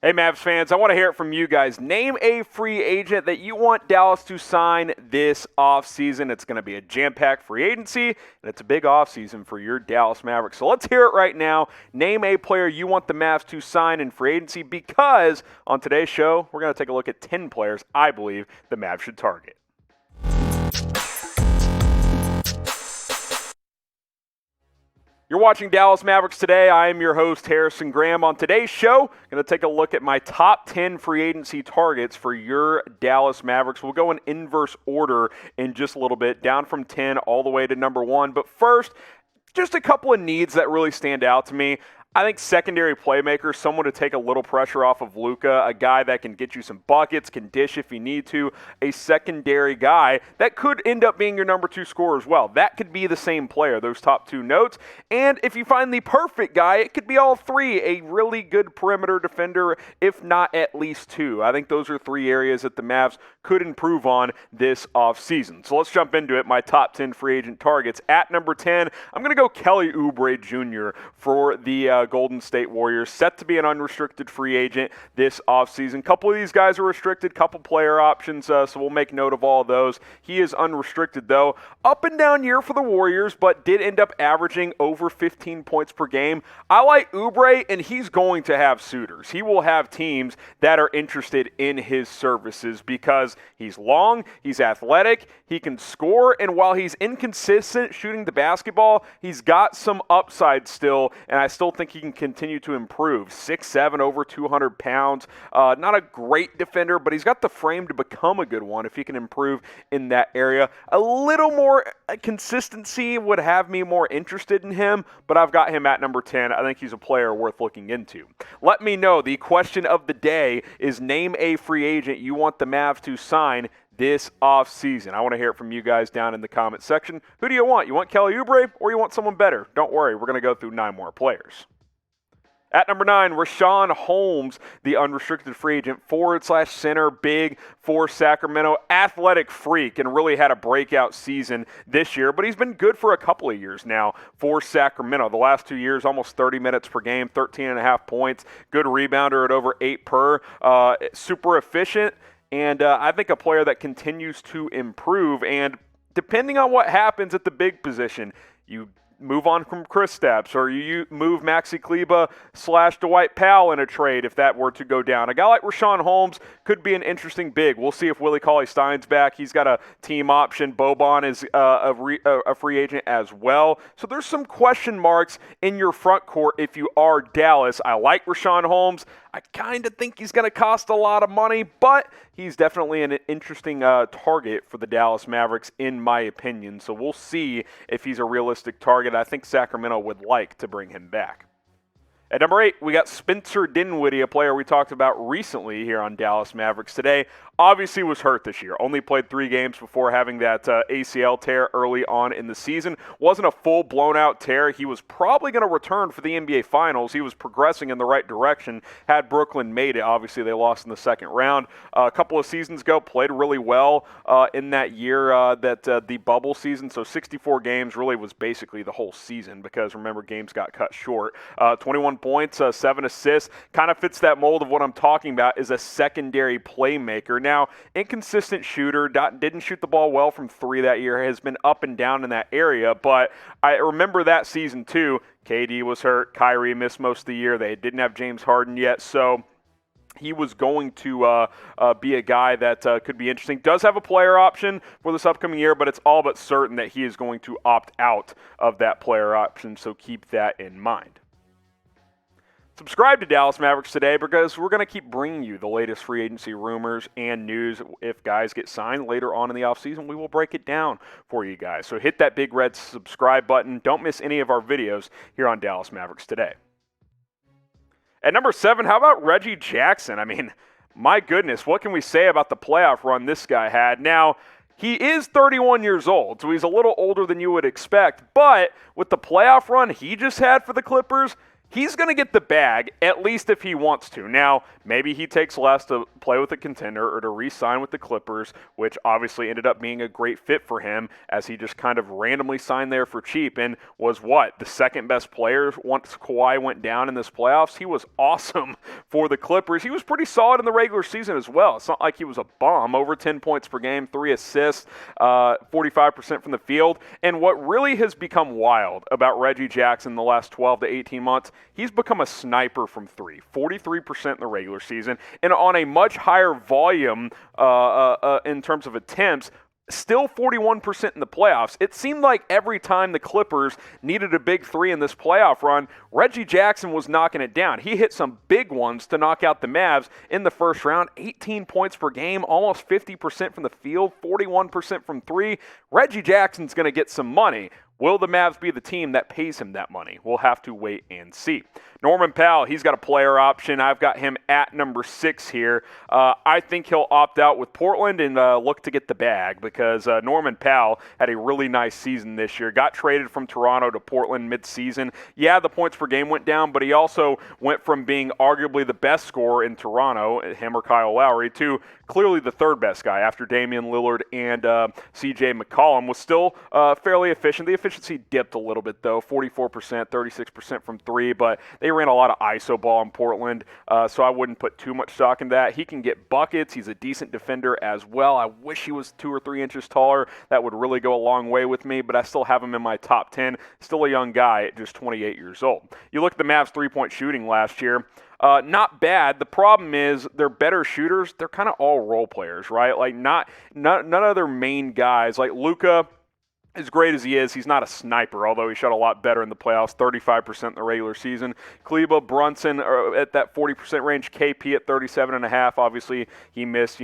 Hey, Mavs fans, I want to hear it from you guys. Name a free agent that you want Dallas to sign this offseason. It's going to be a jam-packed free agency, and it's a big offseason for your Dallas Mavericks. So let's hear it right now. Name a player you want the Mavs to sign in free agency, because on today's show, we're going to take a look at 10 players I believe the Mavs should target. You're watching Dallas Mavericks Today. I am your host, Harrison Graham. On today's show, I'm going to take a look at my top 10 free agency targets for your Dallas Mavericks. We'll go in inverse order in just a little bit, down from 10 all the way to number 1. But first, just a couple of needs that really stand out to me. I think secondary playmaker, someone to take a little pressure off of Luka, a guy that can get you some buckets, can dish if you need to, a secondary guy that could end up being your number 2 scorer as well. That could be the same player, those top 2 notes. And if you find the perfect guy, it could be all 3, a really good perimeter defender, if not at least 2. I think those are 3 areas that the Mavs could improve on this offseason. So let's jump into it. My top 10 free agent targets. At number 10, I'm going to go Kelly Oubre Jr. for the Golden State Warriors, set to be an unrestricted free agent this offseason. Couple of these guys are restricted, couple player options, so we'll make note of all of those. He is unrestricted, though. Up and down year for the Warriors, but did end up averaging over 15 points per game. I like Oubre, and he's going to have suitors. He will have teams that are interested in his services because he's long, he's athletic, he can score, and while he's inconsistent shooting the basketball, he's got some upside still, and I still think he can continue to improve. 6'7", over 200 pounds. Not a great defender, but he's got the frame to become a good one if he can improve in that area. A little more consistency would have me more interested in him, but I've got him at number 10. I think he's a player worth looking into. Let me know. The question of the day is, name a free agent you want the Mavs to sign this offseason. I want to hear it from you guys down in the comment section. Who do you want? You want Kelly Oubre or you want someone better? Don't worry, we're going to go through 9 more players. At number 9, Richaun Holmes, the unrestricted free agent, forward/center, big for Sacramento, athletic freak, and really had a breakout season this year, but he's been good for a couple of years now for Sacramento. The last 2 years, almost 30 minutes per game, 13.5 points, good rebounder at over 8 per, super efficient, and I think a player that continues to improve, and depending on what happens at the big position, you move on from Kristaps, or you move Maxi Kleber / Dwight Powell in a trade if that were to go down. A guy like Richaun Holmes could be an interesting big. We'll see if Willie Cauley-Stein's back. He's got a team option. Boban is a free agent as well. So there's some question marks in your front court if you are Dallas. I like Richaun Holmes. I kind of think he's going to cost a lot of money, but he's definitely an interesting target for the Dallas Mavericks, in my opinion. So we'll see if he's a realistic target. I think Sacramento would like to bring him back. At number 8, we got Spencer Dinwiddie, a player we talked about recently here on Dallas Mavericks Today. Obviously was hurt this year. Only played 3 games before having that ACL tear early on in the season. Wasn't a full blown-out tear. He was probably going to return for the NBA Finals. He was progressing in the right direction had Brooklyn made it. Obviously, they lost in the second round. A couple of seasons ago, played really well in that year, the bubble season. So 64 games really was basically the whole season because, remember, games got cut short. 21 points, 7 assists. Kind of fits that mold of what I'm talking about, is a secondary playmaker. Now, inconsistent shooter, didn't shoot the ball well from 3 that year, has been up and down in that area, but I remember that season too. KD was hurt, Kyrie missed most of the year, they didn't have James Harden yet, so he was going to be a guy that could be interesting. Does have a player option for this upcoming year, but it's all but certain that he is going to opt out of that player option, so keep that in mind. Subscribe to Dallas Mavericks Today because we're going to keep bringing you the latest free agency rumors and news. If guys get signed later on in the offseason, we will break it down for you guys. So hit that big red subscribe button. Don't miss any of our videos here on Dallas Mavericks Today. At number 7, how about Reggie Jackson? I mean, my goodness, what can we say about the playoff run this guy had? Now, he is 31 years old, so he's a little older than you would expect, but with the playoff run he just had for the Clippers, he's going to get the bag, at least if he wants to. Now, maybe he takes less to play with a contender or to re-sign with the Clippers, which obviously ended up being a great fit for him as he just kind of randomly signed there for cheap and was the second best player once Kawhi went down in this playoffs. He was awesome for the Clippers. He was pretty solid in the regular season as well. It's not like he was a bum. Over 10 points per game, 3 assists, 45% from the field. And what really has become wild about Reggie Jackson in the last 12 to 18 months, he's become a sniper from three, 43% in the regular season, and on a much higher volume in terms of attempts, still 41% in the playoffs. It seemed like every time the Clippers needed a big three in this playoff run, Reggie Jackson was knocking it down. He hit some big ones to knock out the Mavs in the first round, 18 points per game, almost 50% from the field, 41% from three. Reggie Jackson's going to get some money. Will the Mavs be the team that pays him that money? We'll have to wait and see. Norman Powell, he's got a player option. I've got him at number 6 here. I think he'll opt out with Portland and look to get the bag because Norman Powell had a really nice season this year. Got traded from Toronto to Portland mid-season. Yeah, the points per game went down, but he also went from being arguably the best scorer in Toronto, him or Kyle Lowry, to clearly the third best guy after Damian Lillard and C.J. McCollum. Was still fairly efficient. The efficiency dipped a little bit, though, 44%, 36% from three, but they ran a lot of ISO ball in Portland, so I wouldn't put too much stock in that. He can get buckets. He's a decent defender as well. I wish he was 2 or 3 inches taller. That would really go a long way with me, but I still have him in my top 10. Still a young guy at just 28 years old. You look at the Mavs' three-point shooting last year. Not bad. The problem is they're better shooters. They're kind of all role players, right? Like none of their main guys. Like Luka, as great as he is, he's not a sniper, although he shot a lot better in the playoffs, 35% in the regular season. Kleba, Brunson are at that 40% range. KP at 37.5. Obviously, he missed,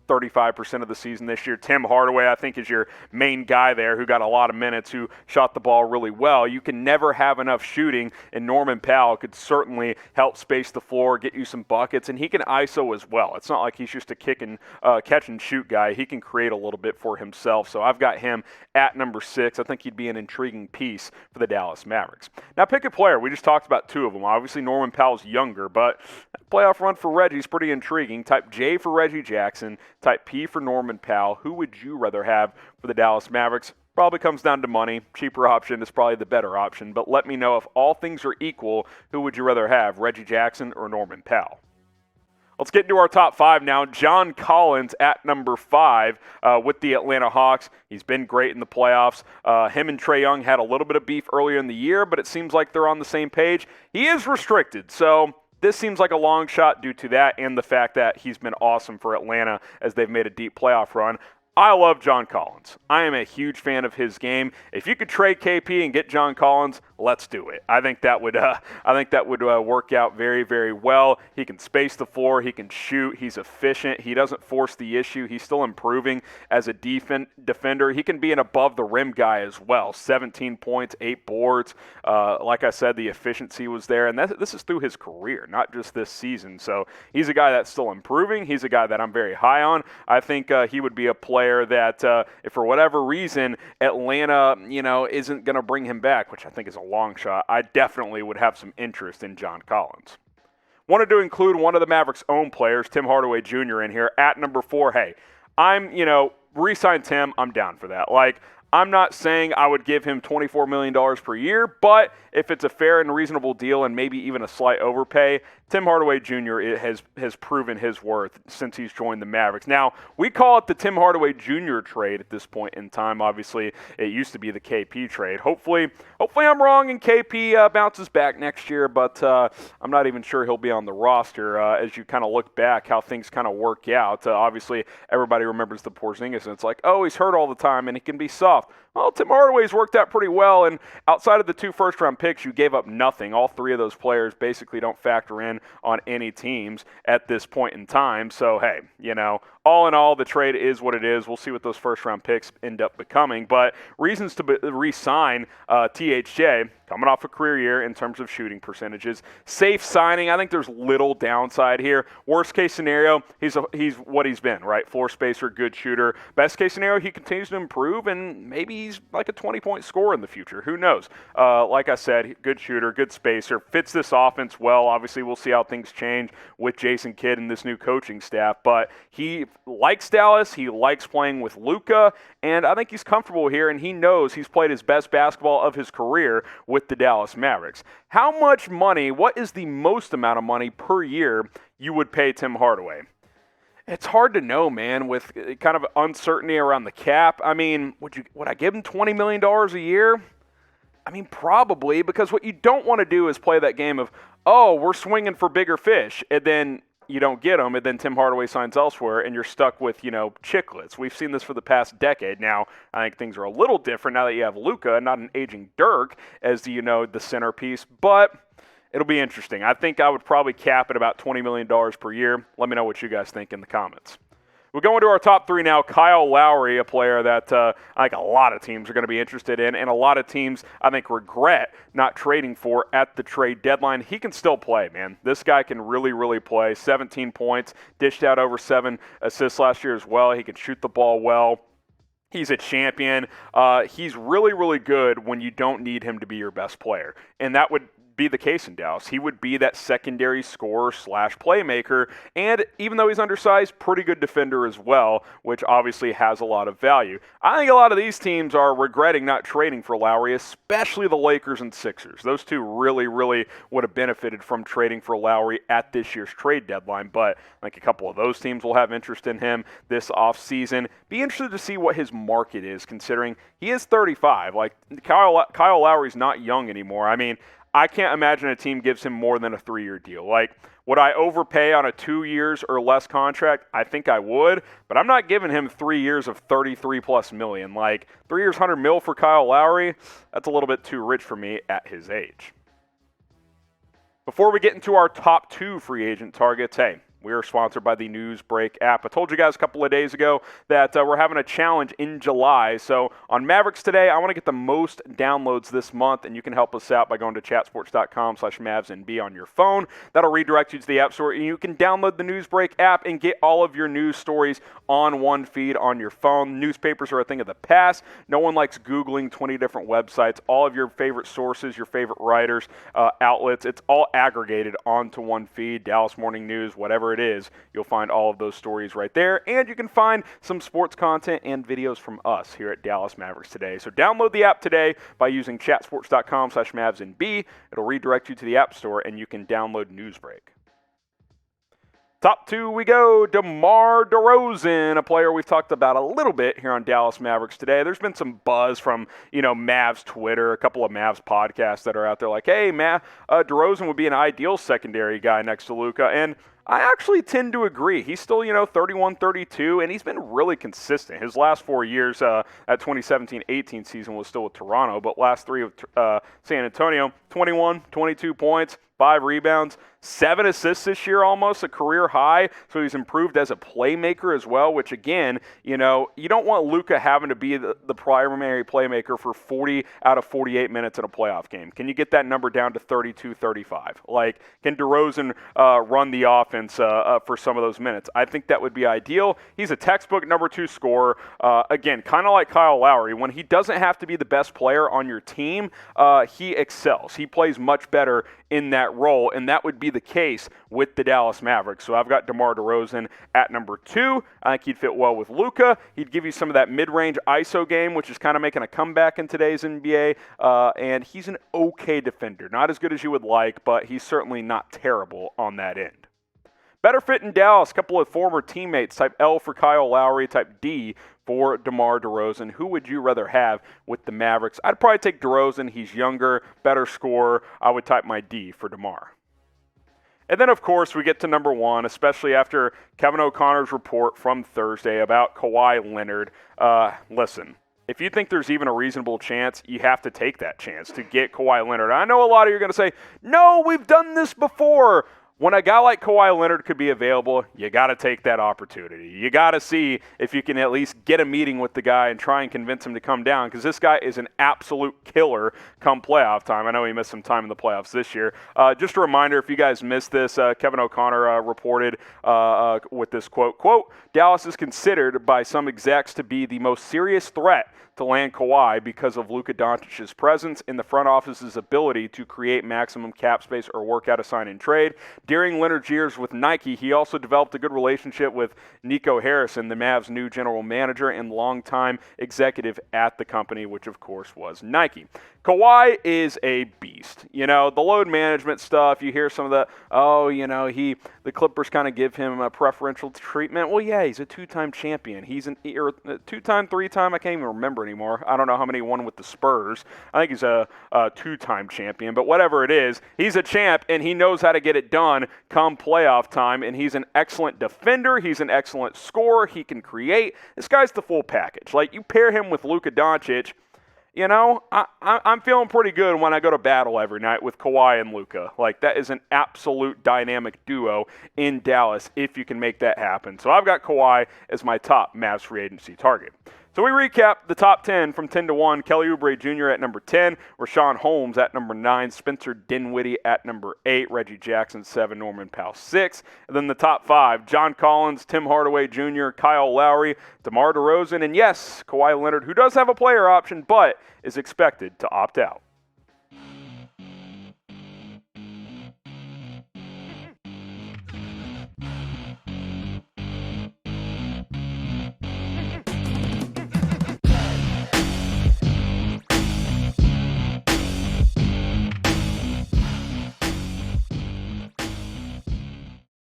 35% of the season this year. Tim Hardaway, I think, is your main guy there who got a lot of minutes, who shot the ball really well. You can never have enough shooting, and Norman Powell could certainly help space the floor, get you some buckets, and he can ISO as well. It's not like he's just a catch and shoot guy. He can create a little bit for himself. So I've got him at number 6. I think he'd be an intriguing piece for the Dallas Mavericks. Now pick a player. We just talked about 2 of them. Obviously Norman Powell's younger, but that playoff run for Reggie's pretty intriguing. Type J for Reggie Jackson. Type P for Norman Powell. Who would you rather have for the Dallas Mavericks? Probably comes down to money. Cheaper option is probably the better option. But let me know, if all things are equal, who would you rather have, Reggie Jackson or Norman Powell? Let's get into our top 5 now. John Collins at number 5 with the Atlanta Hawks. He's been great in the playoffs. Him and Trae Young had a little bit of beef earlier in the year, but it seems like they're on the same page. He is restricted, so this seems like a long shot due to that and the fact that he's been awesome for Atlanta as they've made a deep playoff run. I love John Collins. I am a huge fan of his game. If you could trade KP and get John Collins, let's do it. I think that would work out very, very well. He can space the floor. He can shoot. He's efficient. He doesn't force the issue. He's still improving as a defender. He can be an above-the-rim guy as well. 17 points, 8 boards. Like I said, the efficiency was there, and this is through his career, not just this season. So he's a guy that's still improving. He's a guy that I'm very high on. I think he would be a player that if for whatever reason Atlanta, isn't going to bring him back, which I think is a long shot, I definitely would have some interest in John Collins. Wanted to include one of the Mavericks' own players, Tim Hardaway Jr. in here at number 4. Hey, I'm, re-sign Tim. I'm down for that. Like, I'm not saying I would give him $24 million per year, but if it's a fair and reasonable deal and maybe even a slight overpay, Tim Hardaway Jr. has proven his worth since he's joined the Mavericks. Now, we call it the Tim Hardaway Jr. trade at this point in time. Obviously, it used to be the KP trade. Hopefully I'm wrong and KP bounces back next year, but I'm not even sure he'll be on the roster as you kind of look back how things kind of work out. Obviously, everybody remembers the Porzingis, and it's like, oh, he's hurt all the time and he can be soft. Well, Tim Hardaway's worked out pretty well, and outside of the 2 first-round picks, you gave up nothing. All 3 of those players basically don't factor in on any teams at this point in time. So, hey, all in all, the trade is what it is. We'll see what those first-round picks end up becoming. But reasons to re-sign THJ, coming off a career year in terms of shooting percentages. Safe signing. I think there's little downside here. Worst case scenario, he's what he's been, right? Floor spacer, good shooter. Best case scenario, he continues to improve, and maybe he's like a 20-point scorer in the future. Who knows? Like I said, good shooter, good spacer, fits this offense well. Obviously, we'll see how things change with Jason Kidd and this new coaching staff, but he likes Dallas. He likes playing with Luka, and I think he's comfortable here, and he knows he's played his best basketball of his career with the Dallas Mavericks. How much money, what is the most amount of money per year you would pay Tim Hardaway? It's hard to know, man, with kind of uncertainty around the cap. I mean, would I give him $20 million a year? I mean, probably, because what you don't want to do is play that game of, oh, we're swinging for bigger fish, and then you don't get them, and then Tim Hardaway signs elsewhere, and you're stuck with, chiclets. We've seen this for the past decade. Now, I think things are a little different now that you have Luka and not an aging Dirk as the centerpiece, but it'll be interesting. I think I would probably cap at about $20 million per year. Let me know what you guys think in the comments. We're going to our top three now. Kyle Lowry, a player that I think a lot of teams are going to be interested in, and a lot of teams, I think, regret not trading for at the trade deadline. He can still play, man. This guy can really, really play. 17 points, dished out over 7 assists last year as well. He can shoot the ball well. He's a champion. He's really, really good when you don't need him to be your best player, and that would be the case in Dallas. He would be that secondary scorer / playmaker, and even though he's undersized, pretty good defender as well, which obviously has a lot of value. I think a lot of these teams are regretting not trading for Lowry, especially the Lakers and Sixers. Those two really, really would have benefited from trading for Lowry at this year's trade deadline, but I think a couple of those teams will have interest in him this offseason. Be interested to see what his market is, considering he is 35. Like, Kyle Lowry's not young anymore. I mean, I can't imagine a team gives him more than a 3-year deal. Like, would I overpay on a 2 years or less contract? I think I would, but I'm not giving him 3 years of $33+ million. Like, 3 years, $100 million for Kyle Lowry, that's a little bit too rich for me at his age. Before we get into our top 2 free agent targets, hey, we are sponsored by the Newsbreak app. I told you guys a couple of days ago that we're having a challenge in July. So on Mavericks Today, I want to get the most downloads this month, and you can help us out by going to chatsports.com/MavsNB on your phone. That'll redirect you to the App Store, and you can download the Newsbreak app and get all of your news stories on one feed on your phone. Newspapers are a thing of the past. No one likes Googling 20 different websites. All of your favorite sources, your favorite writers, outlets, it's all aggregated onto one feed. Dallas Morning News, whatever it is, you'll find all of those stories right there, and you can find some sports content and videos from us here at Dallas Mavericks Today. So download the app today by using chatsports.com/MavsNB. It'll redirect you to the App Store, and you can download Newsbreak. Top 2 we go. DeMar DeRozan, a player we've talked about a little bit here on Dallas Mavericks Today. There's been some buzz from, Mavs Twitter, a couple of Mavs podcasts that are out there like, hey, DeRozan would be an ideal secondary guy next to Luka, and I actually tend to agree. He's still, 31, 32, and he's been really consistent. His last 4 years, that 2017-18 season was still with Toronto, but last 3 of San Antonio, 21, 22 points, 5 rebounds, 7 assists this year, almost a career high. So he's improved as a playmaker as well, which again, you don't want Luka having to be the primary playmaker for 40 out of 48 minutes in a playoff game. Can you get that number down to 32, 35? Like, can DeRozan run the offense for some of those minutes? I think that would be ideal. He's a textbook number 2 scorer. Again, kind of like Kyle Lowry. When he doesn't have to be the best player on your team, he excels. He plays much better in that role, and that would be the case with the Dallas Mavericks. So I've got DeMar DeRozan at number 2. I think he'd fit well with Luka. He'd give you some of that mid-range ISO game, which is kind of making a comeback in today's NBA, and he's an okay defender. Not as good as you would like, but he's certainly not terrible on that end. Better fit in Dallas, a couple of former teammates, type L for Kyle Lowry, type D for DeMar DeRozan. Who would you rather have with the Mavericks? I'd probably take DeRozan. He's younger, better scorer. I would type my D for DeMar. And then, of course, we get to number 1, especially after Kevin O'Connor's report from Thursday about Kawhi Leonard. Listen, if you think there's even a reasonable chance, you have to take that chance to get Kawhi Leonard. I know a lot of you are going to say, no, we've done this before. when a guy like Kawhi Leonard could be available, you got to take that opportunity. You got to see if you can at least get a meeting with the guy and try and convince him to come down, because this guy is an absolute killer come playoff time. I know he missed some time in the playoffs this year. Just a reminder, if you guys missed this, Kevin O'Connor reported with this quote, Dallas is considered by some execs to be the most serious threat to land Kawhi because of Luka Doncic's presence in the front office's ability to create maximum cap space or work out a sign and trade. During Leonard's years with Nike, he also developed a good relationship with Nico Harrison, the Mavs' new general manager and longtime executive at the company, which of course was Nike. Kawhi is a beast. You know, the load management stuff, you hear some of the Clippers kind of give him a preferential treatment. Well, yeah, he's a two-time champion. He's a two-time, three-time, I can't even remember anymore. I don't know how many he won with the Spurs. I think he's a two-time champion, but whatever it is, he's a champ, and he knows how to get it done come playoff time, and he's an excellent defender. He's an excellent scorer. He can create. This guy's the full package. Like, you pair him with Luka Doncic, you know, I'm feeling pretty good when I go to battle every night with Kawhi and Luka. Like, that is an absolute dynamic duo in Dallas if you can make that happen. So I've got Kawhi as my top Mavs free agency target. So we recap the top 10 from 10 to 1. Kelly Oubre Jr. at number 10, Rashawn Holmes at number 9, Spencer Dinwiddie at number 8, Reggie Jackson 7, Norman Powell 6. And then the top 5, John Collins, Tim Hardaway Jr., Kyle Lowry, DeMar DeRozan, and yes, Kawhi Leonard, who does have a player option but is expected to opt out.